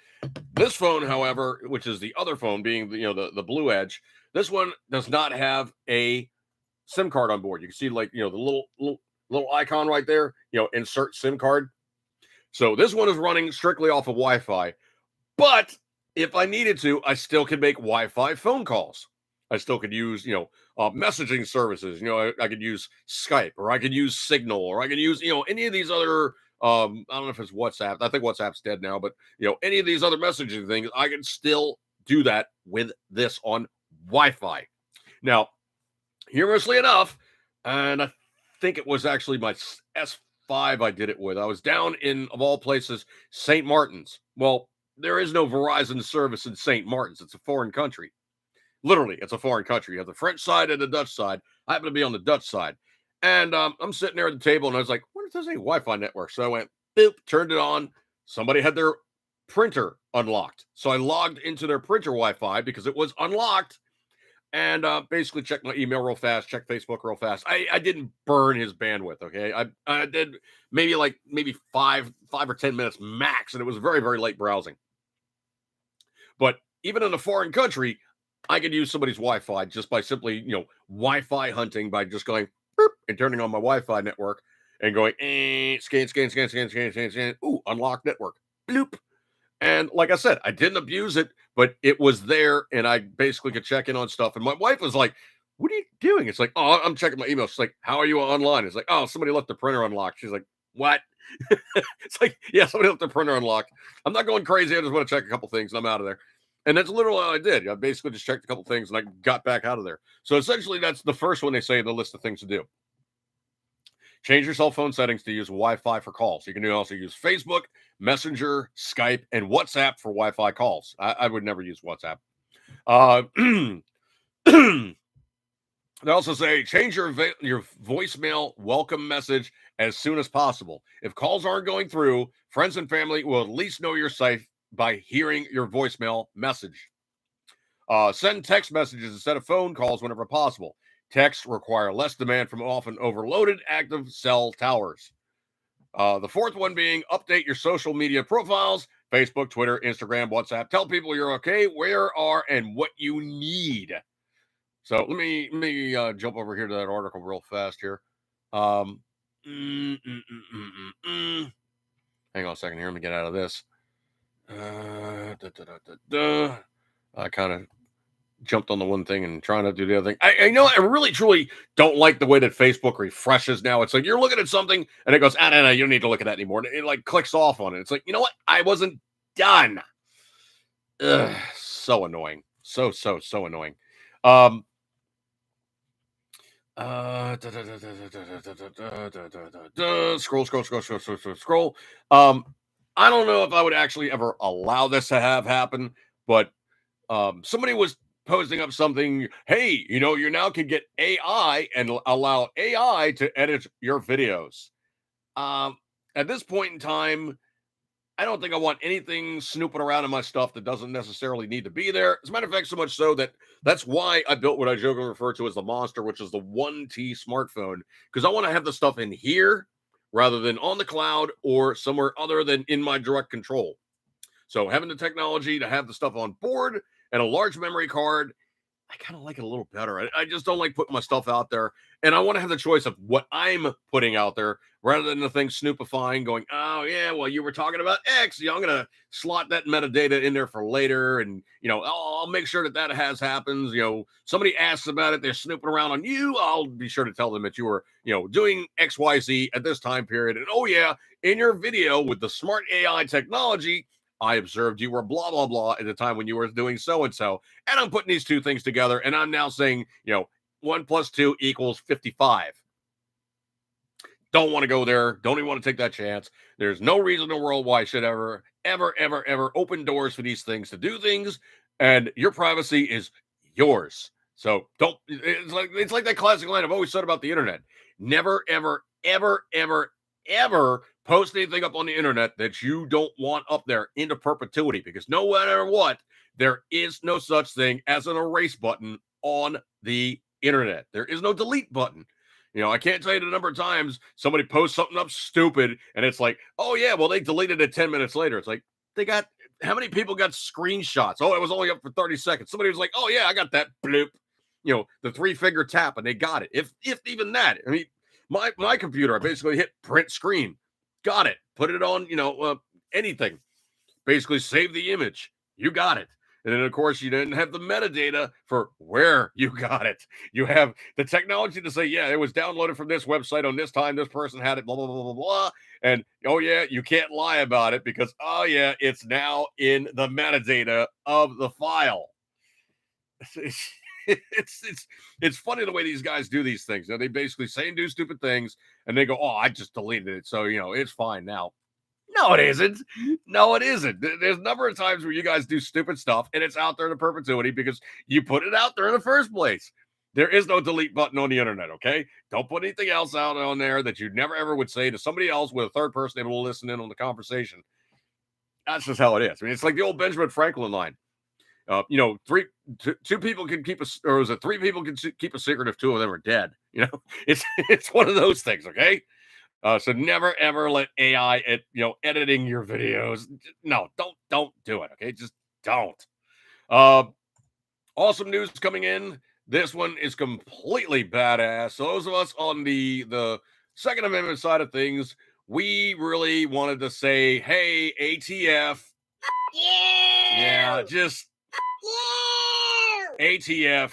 This phone, however, which is the other phone being the Blue Edge, this one does not have a SIM card on board. You can see like the little icon right there, insert SIM card. So this one is running strictly off of Wi-Fi. But if I needed to, I still could make Wi-Fi phone calls. I still could use messaging services. I could use Skype, or I could use Signal, or I could use any of these other I don't know if it's WhatsApp. I think WhatsApp's dead now, but any of these other messaging things, I can still do that with this on Wi-Fi. Now, humorously enough, and I think it was actually my S5 I did it with. I was down in, of all places, St. Martin's. Well, there is no Verizon service in St. Martin's. It's a foreign country. Literally, it's a foreign country. You have the French side and the Dutch side. I happen to be on the Dutch side. And I'm sitting there at the table, and I was like, what if there's any Wi-Fi network? So I went, boop, turned it on. Somebody had their printer unlocked. So I logged into their printer Wi-Fi because it was unlocked, and basically checked my email real fast, checked Facebook real fast. I didn't burn his bandwidth, okay? I did maybe 5 or 10 minutes max, and it was very, very late browsing. But even in a foreign country, I could use somebody's Wi-Fi just by simply, Wi-Fi hunting by just going boop, and turning on my Wi-Fi network and going scan. Ooh, unlock network. Bloop. And like I said, I didn't abuse it, but it was there, and I basically could check in on stuff. And my wife was like, "What are you doing?" It's like, "Oh, I'm checking my email." She's like, "How are you online?" It's like, "Oh, somebody left the printer unlocked." She's like, "What?" It's like, "Yeah, somebody left the printer unlocked." I'm not going crazy. I just want to check a couple things, and I'm out of there. And that's literally all I did. I basically just checked a couple things, and I got back out of there. So essentially, that's the first one they say in the list of things to do. Change your cell phone settings to use Wi-Fi for calls. You can also use Facebook, Messenger, Skype, and WhatsApp for Wi-Fi calls. I would never use WhatsApp. They also say change your voicemail welcome message as soon as possible. If calls aren't going through, friends and family will at least know you're safe by hearing your voicemail message. Send text messages instead of phone calls whenever possible. Texts require less demand from often overloaded active cell towers. The fourth one being update your social media profiles: Facebook, Twitter, Instagram, WhatsApp. Tell people you're okay, where are, and what you need. So let me jump over here to that article real fast here. Um, mm, mm, mm, mm, mm. Hang on a second here. Let me get out of this. I kind of jumped on the one thing and trying to do the other thing. I know I really truly don't like the way that Facebook refreshes now. It's like you're looking at something and it goes, no, you don't need to look at that anymore. And it like clicks off on it. It's like, you know what? I wasn't done. Ugh, so annoying. So annoying. Scroll. I don't know if I would actually ever allow this to happen, but somebody was posting up something. Hey, you now can get AI and allow AI to edit your videos. At this point in time, I don't think I want anything snooping around in my stuff that doesn't necessarily need to be there. As a matter of fact, so much so that's why I built what I jokingly refer to as the Monster, which is the 1T smartphone, because I want to have the stuff in here rather than on the cloud or somewhere other than in my direct control. So having the technology to have the stuff on board and a large memory card, I kind of like it a little better. I just don't like putting my stuff out there. And I want to have the choice of what I'm putting out there rather than the thing snoopifying, going, oh, yeah, well, you were talking about X. I'm going to slot that metadata in there for later. And, I'll make sure that has happens. Somebody asks about it. They're snooping around on you. I'll be sure to tell them that you were, doing XYZ at this time period. And, oh, yeah, in your video with the smart AI technology, I observed you were blah, blah, blah at the time when you were doing so-and-so. And I'm putting these two things together. And I'm now saying, 1 + 2 = 55. Don't want to go there. Don't even want to take that chance. There's no reason in the world why I should ever open doors for these things to do things. And your privacy is yours. So don't, it's like that classic line I've always said about the internet. Never, ever post anything up on the internet that you don't want up there into perpetuity, because no matter what, there is no such thing as an erase button on the internet. There is no delete button. I can't tell you the number of times somebody posts something up stupid and it's like, oh yeah, well, they deleted it 10 minutes later. It's like, how many people got screenshots? Oh, it was only up for 30 seconds. Somebody was like, oh yeah, I got that bloop, the 3-finger tap, and they got it. If even that. I mean, my computer, I basically hit print screen, got it, put it on, anything, basically save the image, you got it. And then, of course, you didn't have the metadata for where you got it. You have the technology to say, yeah, it was downloaded from this website on this time. This person had it, blah, blah, blah, blah, blah. And, oh, yeah, you can't lie about it because, oh, yeah, it's now in the metadata of the file. It's funny the way these guys do these things. They basically say and do stupid things, and they go, oh, I just deleted it, so, it's fine now. No, it isn't. No, it isn't. There's a number of times where you guys do stupid stuff and it's out there in perpetuity because you put it out there in the first place. There is no delete button on the internet, okay? Don't put anything else out on there that you never ever would say to somebody else with a third person able to listen in on the conversation. That's just how it is. I mean, it's like the old Benjamin Franklin line. Two people can keep or was it 3 people can keep a secret if 2 of them are dead? It's one of those things, okay? So never ever let AI editing your videos. No, don't do it. Okay, just don't. Awesome news coming in. This one is completely badass. So those of us on the Second Amendment side of things, we really wanted to say, hey, ATF. Yeah, just ATF.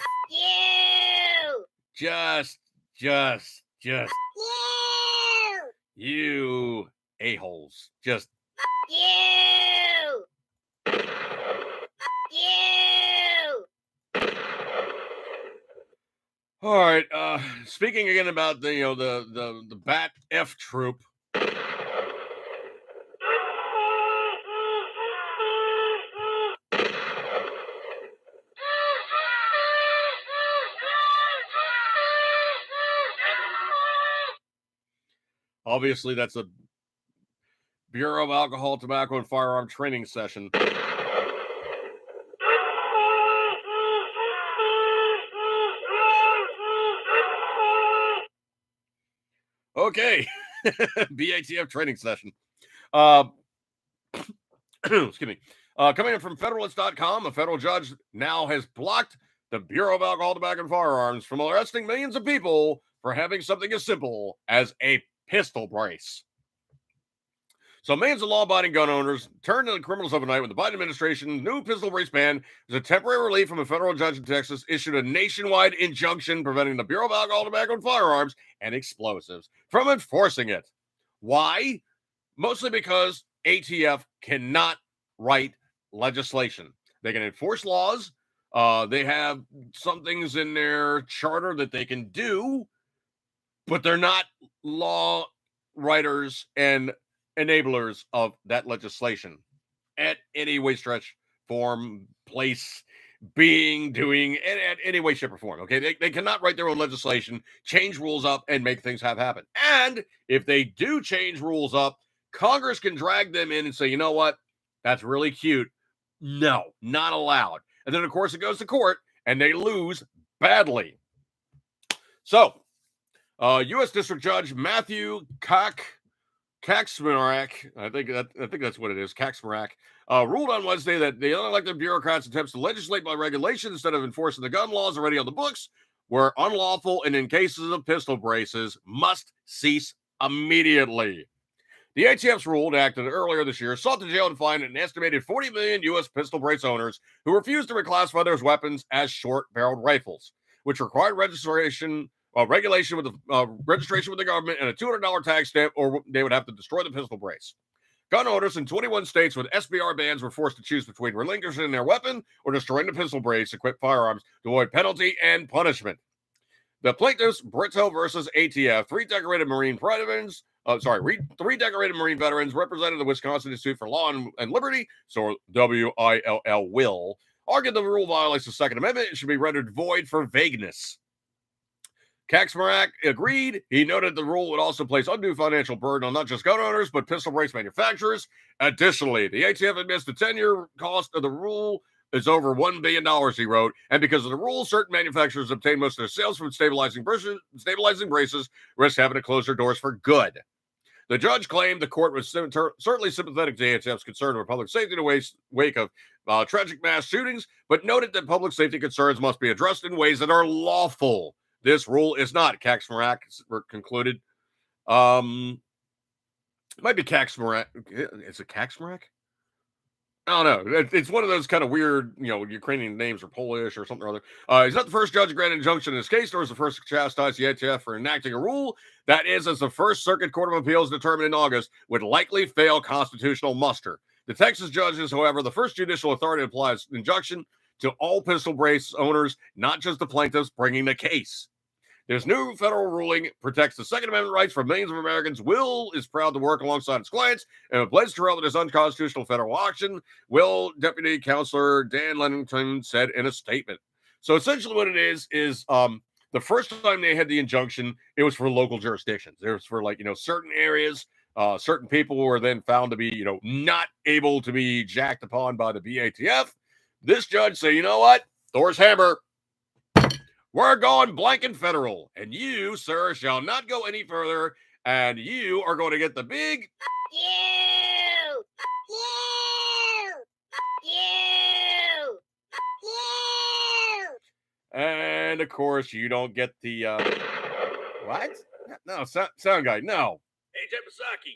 Just you a-holes. Just all right. Speaking again about the Bat F troop. Obviously, that's a Bureau of Alcohol, Tobacco, and Firearm training session. Okay. BATF training session. Excuse me. Coming in from Federalist.com, a federal judge now has blocked the Bureau of Alcohol, Tobacco, and Firearms from arresting millions of people for having something as simple as a pistol brace. So millions of law-abiding gun owners turned into criminals overnight when the Biden administration's new pistol brace ban is a temporary relief from a federal judge in Texas issued a nationwide injunction preventing the Bureau of Alcohol, Tobacco, and Firearms and Explosives from enforcing it. Why? Mostly because ATF cannot write legislation. They can enforce laws. They have some things in their charter that they can do, but they're not law writers and enablers of that legislation at any way, stretch, form, place, being, doing, at any way, shape, or form. Okay, they cannot write their own legislation, change rules up, and make things happen. And if they do change rules up, Congress can drag them in and say, you know what, that's really cute. No, not allowed. And then, of course, it goes to court, and they lose badly. So, U.S. District Judge Matthew Kacsmarak, I think that's what it is, Kacsmarak, ruled on Wednesday that the unelected bureaucrats' attempts to legislate by regulation instead of enforcing the gun laws already on the books were unlawful and in cases of pistol braces must cease immediately. The ATF's rule, enacted earlier this year, sought to jail and fine an estimated 40 million U.S. pistol brace owners who refused to reclassify their weapons as short-barreled rifles, which required regulation with the government and a $200 tag stamp, or they would have to destroy the pistol brace. Gun owners in 21 states with SBR bans were forced to choose between relinquishing their weapon or destroying the pistol brace-equipped firearms to avoid penalty and punishment. The plaintiffs, Brito versus ATF, three decorated Marine veterans represented the Wisconsin Institute for Law and Liberty, so WILL, argued the rule violates the Second Amendment and should be rendered void for vagueness. Kacsmarak agreed. He noted the rule would also place undue financial burden on not just gun owners, but pistol brace manufacturers. Additionally, the ATF admits the 10-year cost of the rule is over $1 billion, he wrote, and because of the rule, certain manufacturers obtain most of their sales from stabilizing braces, risk having to close their doors for good. The judge claimed the court was certainly sympathetic to ATF's concern over public safety in the wake of tragic mass shootings, but noted that public safety concerns must be addressed in ways that are lawful. This rule is not, Kacsmarak concluded. It might be Kacsmarak. Is it Kacsmarak? I don't know. It's one of those kind of weird, Ukrainian names or Polish or something or other. He's not the first judge to grant an injunction in this case, nor is the first to chastise the ATF for enacting a rule that is, as the First Circuit Court of Appeals determined in August, would likely fail constitutional muster. The Texas judges, however, the first judicial authority to apply this injunction to all pistol brace owners, not just the plaintiffs bringing the case. This new federal ruling protects the Second Amendment rights for millions of Americans. Will is proud to work alongside its clients and pledged to relevant this unconstitutional federal action. Will Deputy Counselor Dan Lennington said in a statement. So essentially what it is the first time they had the injunction, it was for local jurisdictions. It was for certain areas, certain people were then found to be, not able to be jacked upon by the BATF. This judge said, you know what? Thor's hammer. We're going blanket federal, and you, sir, shall not go any further, and you are going to get the big and of course you don't get the what? No, sound guy, no. Hey, Jamasaki,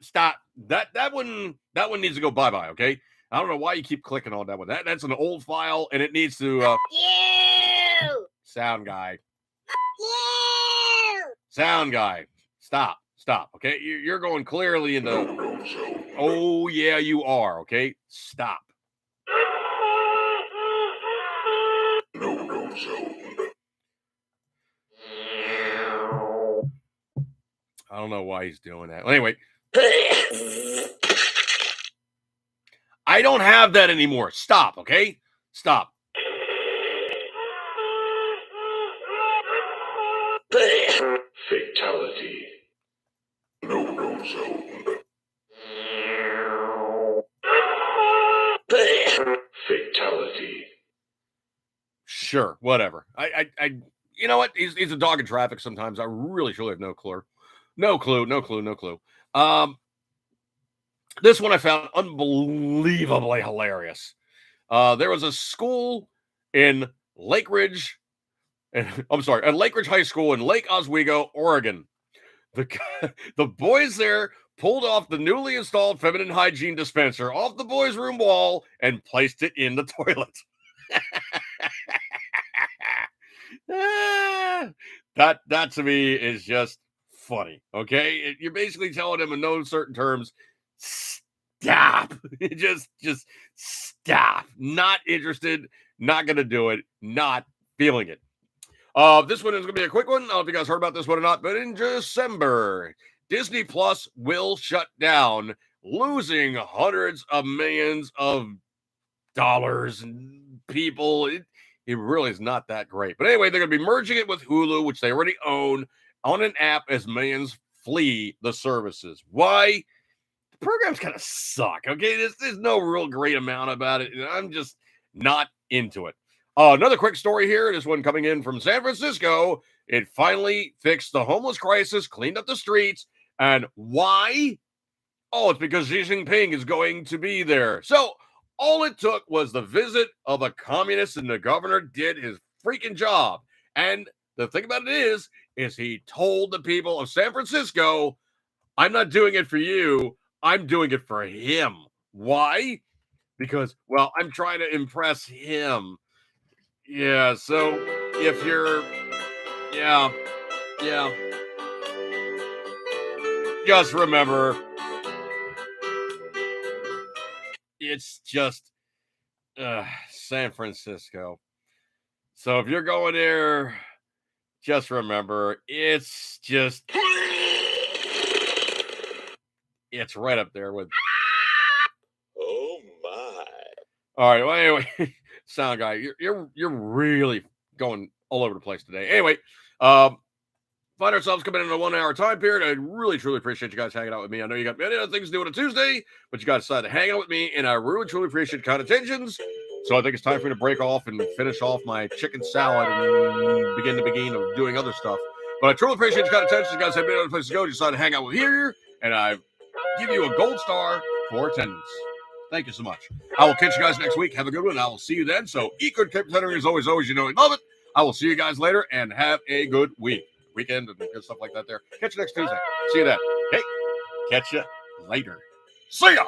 Stop. That one needs to go bye-bye, okay? I don't know why you keep clicking on that one. That's an old file, and it needs to sound guy. Sound guy. Stop. Okay, you're going clearly in the. Oh yeah, you are. Okay, stop. I don't know why he's doing that. Anyway, I don't have that anymore. Stop. Okay, stop. Fatality. no-no zone. Fatality. Sure, whatever. You know what? He's a dog in traffic sometimes. I really truly have no clue. No clue. This one I found unbelievably hilarious. There was a school in Lake Ridge, at Lake Ridge High School in Lake Oswego, Oregon. The boys there pulled off the newly installed feminine hygiene dispenser off the boys' room wall and placed it in the toilet. That to me is just funny. Okay, you're basically telling them in no certain terms, stop. just stop. Not interested. Not gonna do it. Not feeling it. This one is gonna be a quick one. I don't know if you guys heard about this one or not, but in December, Disney Plus will shut down, losing hundreds of millions of dollars and people. It really is not that great. But anyway, they're going to be merging it with Hulu, which they already own, on an app as millions flee the services. Why? The programs kind of suck. Okay, there's no real great amount about it. I'm just not into it. Another quick story here. This one coming in from San Francisco. It finally fixed the homeless crisis, cleaned up the streets. And why? Oh, it's because Xi Jinping is going to be there. So all it took was the visit of a communist, and the governor did his freaking job. And the thing about it is he told the people of San Francisco, I'm not doing it for you. I'm doing it for him. Why? Because, well, I'm trying to impress him. Yeah, so if you're, yeah. Just remember, it's just San Francisco. So if you're going there, just remember, it's right up there with. Oh my. All right. Well, anyway, sound guy, you're really going all over the place today. Anyway, find ourselves coming in a 1 hour time period. I really, truly appreciate you guys hanging out with me. I know you got many other things to do on a Tuesday, but you guys decided to hang out with me, and I really, truly appreciate kind attentions. So I think it's time for me to break off and finish off my chicken salad and begin of doing other stuff. But I truly appreciate your kind attention. You guys have many other places to go. You decided to hang out with here, and I give you a gold star for attendance. Thank you so much. I will catch you guys next week. Have a good one. I will see you then. So eat good, keep pretending as always, you know, I love it. I will see you guys later, and have a good weekend and good stuff like that there. Catch you next Tuesday. See you then. Okay. Catch you later. See ya.